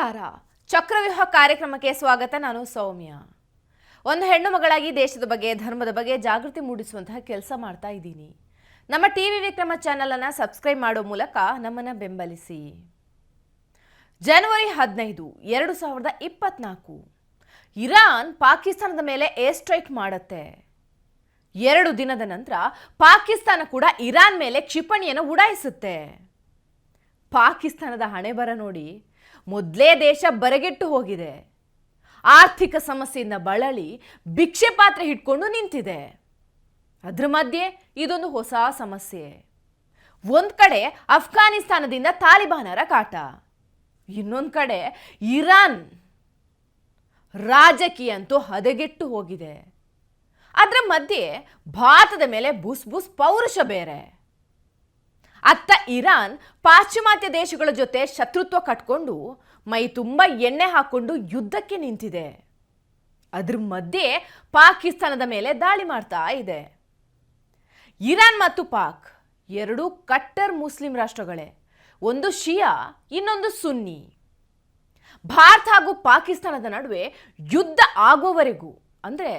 ನಮಸ್ಕಾರ. ಚಕ್ರವ್ಯೂಹ ಕಾರ್ಯಕ್ರಮಕ್ಕೆ ಸ್ವಾಗತ. ನಾನು ಸೌಮ್ಯ. ಒಂದು ಹೆಣ್ಣು ಮಗಳಾಗಿ ದೇಶದ ಬಗ್ಗೆ, ಧರ್ಮದ ಬಗ್ಗೆ ಜಾಗೃತಿ ಮೂಡಿಸುವಂತಹ ಕೆಲಸ ಮಾಡ್ತಾ ಇದ್ದೀನಿ. ನಮ್ಮ ಟಿವಿ ವಿಕ್ರಮ ಚಾನೆಲ್ ಅನ್ನು ಸಬ್ಸ್ಕ್ರೈಬ್ ಮಾಡೋ ಮೂಲಕ ನಮ್ಮನ್ನು ಬೆಂಬಲಿಸಿ. ಜನವರಿ 15, 2024 ಇರಾನ್ ಪಾಕಿಸ್ತಾನದ ಮೇಲೆ ಏರ್ ಸ್ಟ್ರೈಕ್ ಮಾಡುತ್ತೆ. 2 ದಿನದ ನಂತರ ಪಾಕಿಸ್ತಾನ ಕೂಡ ಇರಾನ್ ಮೇಲೆ ಕ್ಷಿಪಣಿಯನ್ನು ಉಡಾಯಿಸುತ್ತೆ. ಪಾಕಿಸ್ತಾನದ ಹಣೆಬರ ನೋಡಿ ಮೊದಲೇ ದೇಶ ಬರಗೆಟ್ಟು ಹೋಗಿದೆ. ಆರ್ಥಿಕ ಸಮಸ್ಯೆಯಿಂದ ಬಳಲಿ ಭಿಕ್ಷೆ ಪಾತ್ರೆ ಹಿಡ್ಕೊಂಡು ನಿಂತಿದೆ. ಅದರ ಮಧ್ಯೆ ಇದೊಂದು ಹೊಸ ಸಮಸ್ಯೆ. ಒಂದು ಕಡೆ ಅಫ್ಘಾನಿಸ್ತಾನದಿಂದ ತಾಲಿಬಾನರ ಕಾಟ, ಇನ್ನೊಂದು ಕಡೆ ಇರಾನ್ ರಾಜಕೀಯ ಅಂತೂ ಹದಗೆಟ್ಟು ಹೋಗಿದೆ. ಅದರ ಮಧ್ಯೆ ಭಾರತದ ಮೇಲೆ ಬುಸ್ ಬುಸ್ ಪೌರುಷ ಬೇರೆ. ಅತ್ತ ಇರಾನ್ ಪಾಶ್ಚಿಮಾತ್ಯ ದೇಶಗಳ ಜೊತೆ ಶತ್ರುತ್ವ ಕಟ್ಕೊಂಡು ಮೈ ತುಂಬ ಎಣ್ಣೆ ಹಾಕೊಂಡು ಯುದ್ಧಕ್ಕೆ ನಿಂತಿದೆ. ಅದ್ರ ಮಧ್ಯೆ ಪಾಕಿಸ್ತಾನದ ಮೇಲೆ ದಾಳಿ ಮಾಡ್ತಾ ಇದೆ. ಇರಾನ್ ಮತ್ತು ಪಾಕ್ ಎರಡೂ ಕಟ್ಟರ್ ಮುಸ್ಲಿಂ ರಾಷ್ಟ್ರಗಳೇ. ಒಂದು ಶಿಯಾ, ಇನ್ನೊಂದು ಸುನ್ನಿ. ಭಾರತ ಹಾಗೂ ಪಾಕಿಸ್ತಾನದ ನಡುವೆ ಯುದ್ಧ ಆಗುವವರೆಗೂ ಅಂದರೆ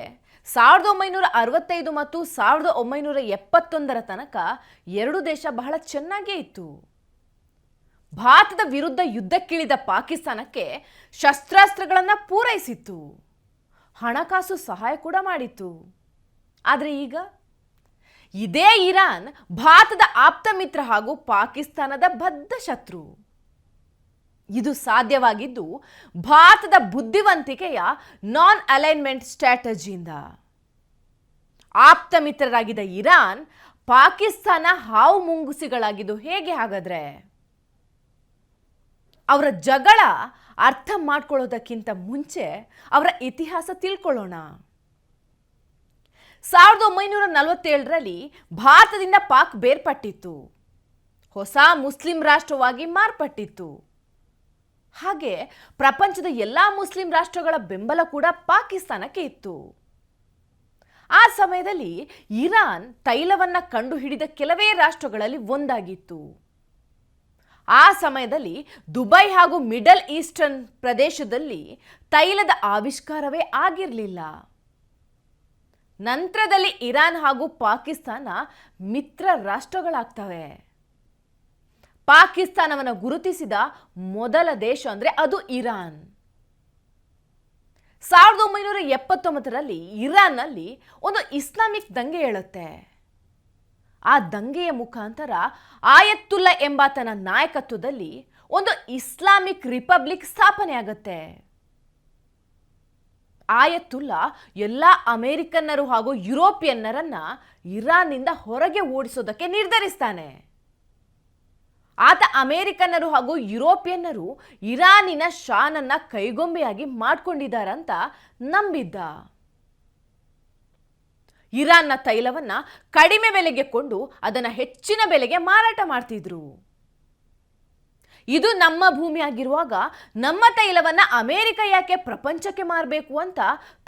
1965 ಮತ್ತು 1971 ತನಕ ಎರಡು ದೇಶ ಬಹಳ ಚೆನ್ನಾಗೇ ಇತ್ತು. ಭಾರತದ ವಿರುದ್ಧ ಯುದ್ಧಕ್ಕಿಳಿದ ಪಾಕಿಸ್ತಾನಕ್ಕೆ ಶಸ್ತ್ರಾಸ್ತ್ರಗಳನ್ನು ಪೂರೈಸಿತ್ತು, ಹಣಕಾಸು ಸಹಾಯ ಕೂಡ ಮಾಡಿತ್ತು. ಆದರೆ ಈಗ ಇದೇ ಇರಾನ್ ಭಾರತದ ಆಪ್ತ ಮಿತ್ರ ಹಾಗೂ ಪಾಕಿಸ್ತಾನದ ಬದ್ಧ ಶತ್ರು. ಇದು ಸಾಧ್ಯವಾಗಿದ್ದು ಭಾರತದ ಬುದ್ಧಿವಂತಿಕೆಯ ನಾನ್ ಅಲೈನ್ಮೆಂಟ್ ಸ್ಟ್ರಾಟಜಿಯಿಂದ. ಆಪ್ತ ಮಿತ್ರರಾಗಿದ್ದ ಇರಾನ್, ಪಾಕಿಸ್ತಾನ ಹಾವು ಮುಂಗುಸಿಗಳಾಗಿದ್ದು ಹೇಗೆ? ಹಾಗಾದ್ರೆ ಅವರ ಜಗಳ ಅರ್ಥ ಮಾಡ್ಕೊಳ್ಳೋದಕ್ಕಿಂತ ಮುಂಚೆ ಅವರ ಇತಿಹಾಸ ತಿಳ್ಕೊಳ್ಳೋಣ. 1947ರಲ್ಲಿ ಭಾರತದಿಂದ ಪಾಕ್ ಬೇರ್ಪಟ್ಟಿತ್ತು, ಹೊಸ ಮುಸ್ಲಿಂ ರಾಷ್ಟ್ರವಾಗಿ ಮಾರ್ಪಟ್ಟಿತ್ತು. ಹಾಗೆ ಪ್ರಪಂಚದ ಎಲ್ಲ ಮುಸ್ಲಿಂ ರಾಷ್ಟ್ರಗಳ ಬೆಂಬಲ ಕೂಡ ಪಾಕಿಸ್ತಾನಕ್ಕೆ ಇತ್ತು. ಆ ಸಮಯದಲ್ಲಿ ಇರಾನ್ ತೈಲವನ್ನು ಕಂಡುಹಿಡಿದ ಕೆಲವೇ ರಾಷ್ಟ್ರಗಳಲ್ಲಿ ಒಂದಾಗಿತ್ತು. ಆ ಸಮಯದಲ್ಲಿ ದುಬೈ ಹಾಗೂ ಮಿಡಲ್ ಈಸ್ಟರ್ನ್ ಪ್ರದೇಶದಲ್ಲಿ ತೈಲದ ಆವಿಷ್ಕಾರವೇ ಆಗಿರಲಿಲ್ಲ. ನಂತರದಲ್ಲಿ ಇರಾನ್ ಹಾಗೂ ಪಾಕಿಸ್ತಾನ ಮಿತ್ರ ರಾಷ್ಟ್ರಗಳಾಗ್ತವೆ. ಪಾಕಿಸ್ತಾನವನ್ನು ಗುರುತಿಸಿದ ಮೊದಲ ದೇಶ ಅಂದರೆ ಅದು ಇರಾನ್. 1979ರಲ್ಲಿ ಇರಾನ್ನಲ್ಲಿ ಒಂದು ಇಸ್ಲಾಮಿಕ್ ದಂಗೆ ಏಳುತ್ತೆ. ಆ ದಂಗೆಯ ಮುಖಾಂತರ ಆಯತ್ತುಲ್ಲಾ ಎಂಬಾತನ ನಾಯಕತ್ವದಲ್ಲಿ ಒಂದು ಇಸ್ಲಾಮಿಕ್ ರಿಪಬ್ಲಿಕ್ ಸ್ಥಾಪನೆ ಆಗುತ್ತೆ. ಆಯತ್ತುಲ್ಲಾ ಎಲ್ಲ ಅಮೆರಿಕನ್ನರು ಹಾಗೂ ಯುರೋಪಿಯನ್ನರನ್ನ ಇರಾನ್ನಿಂದ ಹೊರಗೆ ಓಡಿಸೋದಕ್ಕೆ ನಿರ್ಧರಿಸ್ತಾನೆ. ಆತ ಅಮೆರಿಕನ್ನರು ಹಾಗೂ ಯುರೋಪಿಯನ್ನರು ಇರಾನಿನ ಶಾನನ್ನ ಕೈಗೊಂಬೆಯಾಗಿ ಮಾಡ್ಕೊಂಡಿದ್ದಾರಂತ ನಂಬಿದ್ದ. ಇರಾನ್ನ ತೈಲವನ್ನ ಕಡಿಮೆ ಬೆಲೆಗೆ ಕೊಂಡು ಅದನ್ನು ಹೆಚ್ಚಿನ ಬೆಲೆಗೆ ಮಾರಾಟ ಮಾಡ್ತಿದ್ರು. ಇದು ನಮ್ಮ ಭೂಮಿಯಾಗಿರುವಾಗ ನಮ್ಮ ತೈಲವನ್ನ ಅಮೆರಿಕ ಯಾಕೆ ಪ್ರಪಂಚಕ್ಕೆ ಮಾರಬೇಕು ಅಂತ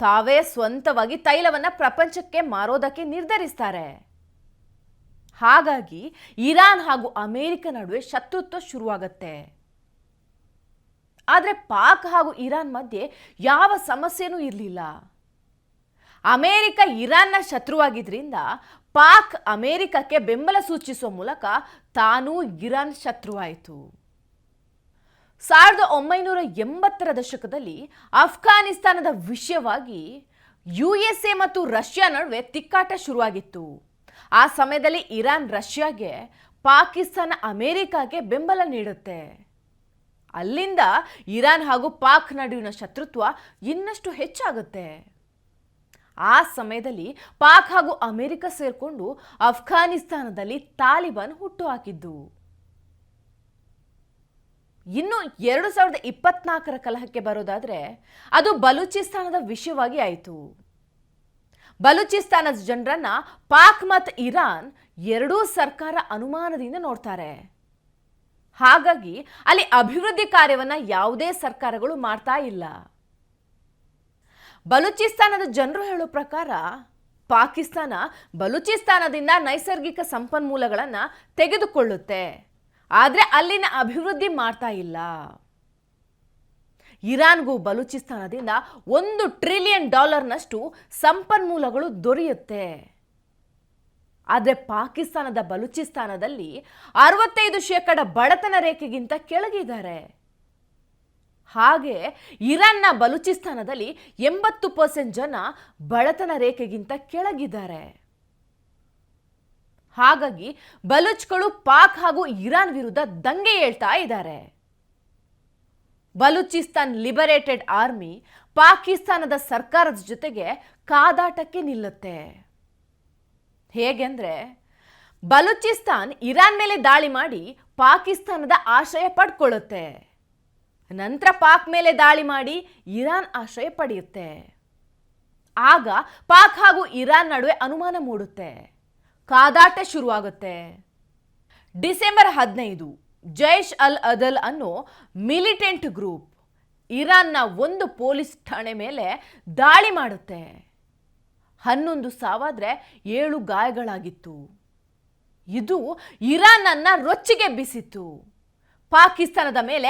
ತಾವೇ ಸ್ವಂತವಾಗಿ ತೈಲವನ್ನ ಪ್ರಪಂಚಕ್ಕೆ ಮಾರೋದಕ್ಕೆ ನಿರ್ಧರಿಸ್ತಾರೆ. ಹಾಗಾಗಿ ಇರಾನ್ ಹಾಗೂ ಅಮೆರಿಕ ನಡುವೆ ಶತ್ರುತ್ವ ಶುರುವಾಗತ್ತೆ. ಆದರೆ ಪಾಕ್ ಹಾಗೂ ಇರಾನ್ ಮಧ್ಯೆ ಯಾವ ಸಮಸ್ಯೆನೂ ಇರಲಿಲ್ಲ. ಅಮೆರಿಕ ಇರಾನ್ನ ಶತ್ರುವಾಗಿದ್ರಿಂದ ಪಾಕ್ ಅಮೆರಿಕಕ್ಕೆ ಬೆಂಬಲ ಸೂಚಿಸುವ ಮೂಲಕ ತಾನೂ ಇರಾನ್ ಶತ್ರುವಾಯಿತು. 1980ರ ದಶಕದಲ್ಲಿ ಅಫ್ಘಾನಿಸ್ತಾನದ ವಿಷಯವಾಗಿ USA ಮತ್ತು ರಷ್ಯಾ ನಡುವೆ ತಿಕ್ಕಾಟ ಶುರುವಾಗಿತ್ತು. ಆ ಸಮಯದಲ್ಲಿ ಇರಾನ್ ರಷ್ಯಾಗೆ, ಪಾಕಿಸ್ತಾನ ಅಮೆರಿಕಾಗೆ ಬೆಂಬಲ ನೀಡುತ್ತೆ. ಅಲ್ಲಿಂದ ಇರಾನ್ ಹಾಗೂ ಪಾಕ್ ನಡುವಿನ ಶತ್ರುತ್ವ ಇನ್ನಷ್ಟು ಹೆಚ್ಚಾಗುತ್ತೆ. ಆ ಸಮಯದಲ್ಲಿ ಪಾಕ್ ಹಾಗೂ ಅಮೆರಿಕ ಸೇರಿಕೊಂಡು ಅಫ್ಘಾನಿಸ್ತಾನದಲ್ಲಿ ತಾಲಿಬಾನ್ ಹುಟ್ಟುಹಾಕಿದ್ದು. ಇನ್ನು 2024ರ ಕಲಹಕ್ಕೆ ಬರೋದಾದ್ರೆ ಅದು ಬಲೂಚಿಸ್ತಾನದ ವಿಷಯವಾಗಿ ಆಯಿತು. ಬಲೂಚಿಸ್ತಾನದ ಜನರನ್ನ ಪಾಕ್ ಮತ್ತು ಇರಾನ್ ಎರಡೂ ಸರ್ಕಾರ ಅನುಮಾನದಿಂದ ನೋಡ್ತಾರೆ. ಹಾಗಾಗಿ ಅಲ್ಲಿ ಅಭಿವೃದ್ಧಿ ಕಾರ್ಯವನ್ನ ಯಾವುದೇ ಸರ್ಕಾರಗಳು ಮಾಡ್ತಾ ಇಲ್ಲ. ಬಲೂಚಿಸ್ತಾನದ ಜನರು ಹೇಳೋ ಪ್ರಕಾರ ಪಾಕಿಸ್ತಾನ ಬಲೂಚಿಸ್ತಾನದಿಂದ ನೈಸರ್ಗಿಕ ಸಂಪನ್ಮೂಲಗಳನ್ನು ತೆಗೆದುಕೊಳ್ಳುತ್ತೆ, ಆದರೆ ಅಲ್ಲಿನ ಅಭಿವೃದ್ಧಿ ಮಾಡ್ತಾ ಇಲ್ಲ. ಇರಾನ್ಗೂ ಬಲೂಚಿಸ್ತಾನದಿಂದ $1 ಟ್ರಿಲಿಯನ್ ಸಂಪನ್ಮೂಲಗಳು ದೊರೆಯುತ್ತೆ. ಆದರೆ ಪಾಕಿಸ್ತಾನದ ಬಲೂಚಿಸ್ತಾನದಲ್ಲಿ 65% ಬಡತನ ರೇಖೆಗಿಂತ ಕೆಳಗಿದ್ದಾರೆ. ಹಾಗೆ ಇರಾನ್ನ ಬಲೂಚಿಸ್ತಾನದಲ್ಲಿ 80% ಜನ ಬಡತನ ರೇಖೆಗಿಂತ ಕೆಳಗಿದ್ದಾರೆ. ಹಾಗಾಗಿ ಬಲೂಚ್ಗಳು ಪಾಕ್ ಹಾಗೂ ಇರಾನ್ ವಿರುದ್ಧ ದಂಗೆ ಏಳ್ತಾ ಇದ್ದಾರೆ. ಬಲೂಚಿಸ್ತಾನ್ ಲಿಬರೇಟೆಡ್ ಆರ್ಮಿ ಪಾಕಿಸ್ತಾನದ ಸರ್ಕಾರದ ಜೊತೆಗೆ ಕಾದಾಟಕ್ಕೆ ನಿಲ್ಲುತ್ತೆ. ಹೇಗೆಂದ್ರೆ, ಬಲೂಚಿಸ್ತಾನ್ ಇರಾನ್ ಮೇಲೆ ದಾಳಿ ಮಾಡಿ ಪಾಕಿಸ್ತಾನದ ಆಶ್ರಯ ಪಡ್ಕೊಳ್ಳುತ್ತೆ. ನಂತರ ಪಾಕ್ ಮೇಲೆ ದಾಳಿ ಮಾಡಿ ಇರಾನ್ ಆಶ್ರಯ ಪಡೆಯುತ್ತೆ. ಆಗ ಪಾಕ್ ಹಾಗೂ ಇರಾನ್ ನಡುವೆ ಅನುಮಾನ ಮೂಡುತ್ತೆ. ಕಾದಾಟ ಶುರುವಾಗುತ್ತೆ. ಡಿಸೆಂಬರ್ 15 ಜೈಷ್ ಅಲ್ ಅದಲ್ ಅನ್ನೋ ಮಿಲಿಟೆಂಟ್ ಗ್ರೂಪ್ ಇರಾನ್ನ ಒಂದು ಪೊಲೀಸ್ ಠಾಣೆ ಮೇಲೆ ದಾಳಿ ಮಾಡುತ್ತೆ. 11 ಸಾವಾದ್ರೆ 7 ಗಾಯಗಳಾಗಿತ್ತು. ಇದು ಇರಾನ್ ಅನ್ನ ರೊಚ್ಚಿಗೆಬ್ಬಿಸಿತ್ತು. ಪಾಕಿಸ್ತಾನದ ಮೇಲೆ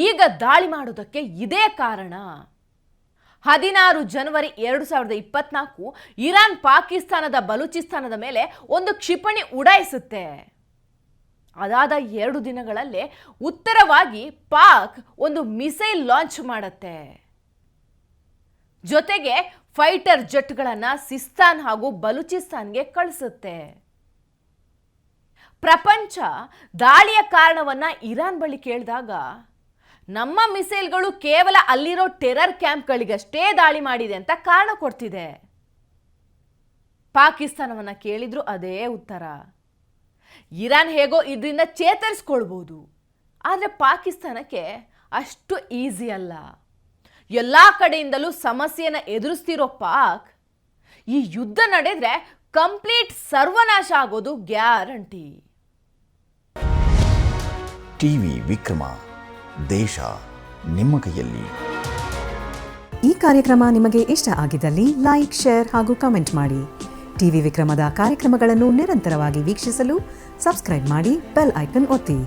ಈಗ ದಾಳಿ ಮಾಡೋದಕ್ಕೆ ಇದೇ ಕಾರಣ. 16 ಜನವರಿ 2024 ಇರಾನ್ ಪಾಕಿಸ್ತಾನದ ಬಲೂಚಿಸ್ತಾನದ ಮೇಲೆ ಒಂದು ಕ್ಷಿಪಣಿ ಉಡಾಯಿಸುತ್ತೆ. ಅದಾದ 2 ದಿನಗಳಲ್ಲೇ ಉತ್ತರವಾಗಿ ಪಾಕ್ ಒಂದು ಮಿಸೈಲ್ ಲಾಂಚ್ ಮಾಡುತ್ತೆ. ಜೊತೆಗೆ ಫೈಟರ್ ಜೆಟ್ಗಳನ್ನು ಸಿಸ್ತಾನ್ ಹಾಗೂ ಬಲೂಚಿಸ್ತಾನ್ಗೆ ಕಳಿಸುತ್ತೆ. ಪ್ರಪಂಚ ದಾಳಿಯ ಕಾರಣವನ್ನ ಇರಾನ್ ಬಳಿ ಕೇಳಿದಾಗ ನಮ್ಮ ಮಿಸೈಲ್ಗಳು ಕೇವಲ ಅಲ್ಲಿರೋ ಟೆರರ್ ಕ್ಯಾಂಪ್ಗಳಿಗಷ್ಟೇ ದಾಳಿ ಮಾಡಿದೆ ಅಂತ ಕಾರಣ ಕೊಡ್ತಿದೆ. ಪಾಕಿಸ್ತಾನವನ್ನ ಕೇಳಿದ್ರು ಅದೇ ಉತ್ತರ. ಇರಾನ್ ಹೇಗೋ ಇದರಿಂದ ಚೇತರಿಸ್ಕೊಳ್ಬಹುದು, ಆದರೆ ಪಾಕಿಸ್ತಾನಕ್ಕೆ ಅಷ್ಟು ಈಸಿ ಅಲ್ಲ. ಎಲ್ಲ ಕಡೆಯಿಂದಲೂ ಸಮಸ್ಯೆಯನ್ನು ಎದುರಿಸ್ತಿರೋ ಪಾಕ್ ಈ ಯುದ್ಧ ನಡೆದ್ರೆ ಕಂಪ್ಲೀಟ್ ಸರ್ವನಾಶ ಆಗೋದು ಗ್ಯಾರಂಟಿ. ಟಿವಿ ವಿಕ್ರಮ, ದೇಶ ನಿಮ್ಮ ಕೈಯಲ್ಲಿ. ಈ ಕಾರ್ಯಕ್ರಮ ನಿಮಗೆ ಇಷ್ಟ ಆಗಿದ್ದಲ್ಲಿ ಲೈಕ್, ಶೇರ್ ಹಾಗೂ ಕಮೆಂಟ್ ಮಾಡಿ. ಟಿವಿ ವಿಕ್ರಮದ ಕಾರ್ಯಕ್ರಮಗಳನ್ನು ನಿರಂತರವಾಗಿ ವೀಕ್ಷಿಸಲು ಸಬ್ಸ್ಕ್ರೈಬ್ ಮಾಡಿ, ಬೆಲ್ ಐಕನ್ ಒತ್ತಿ.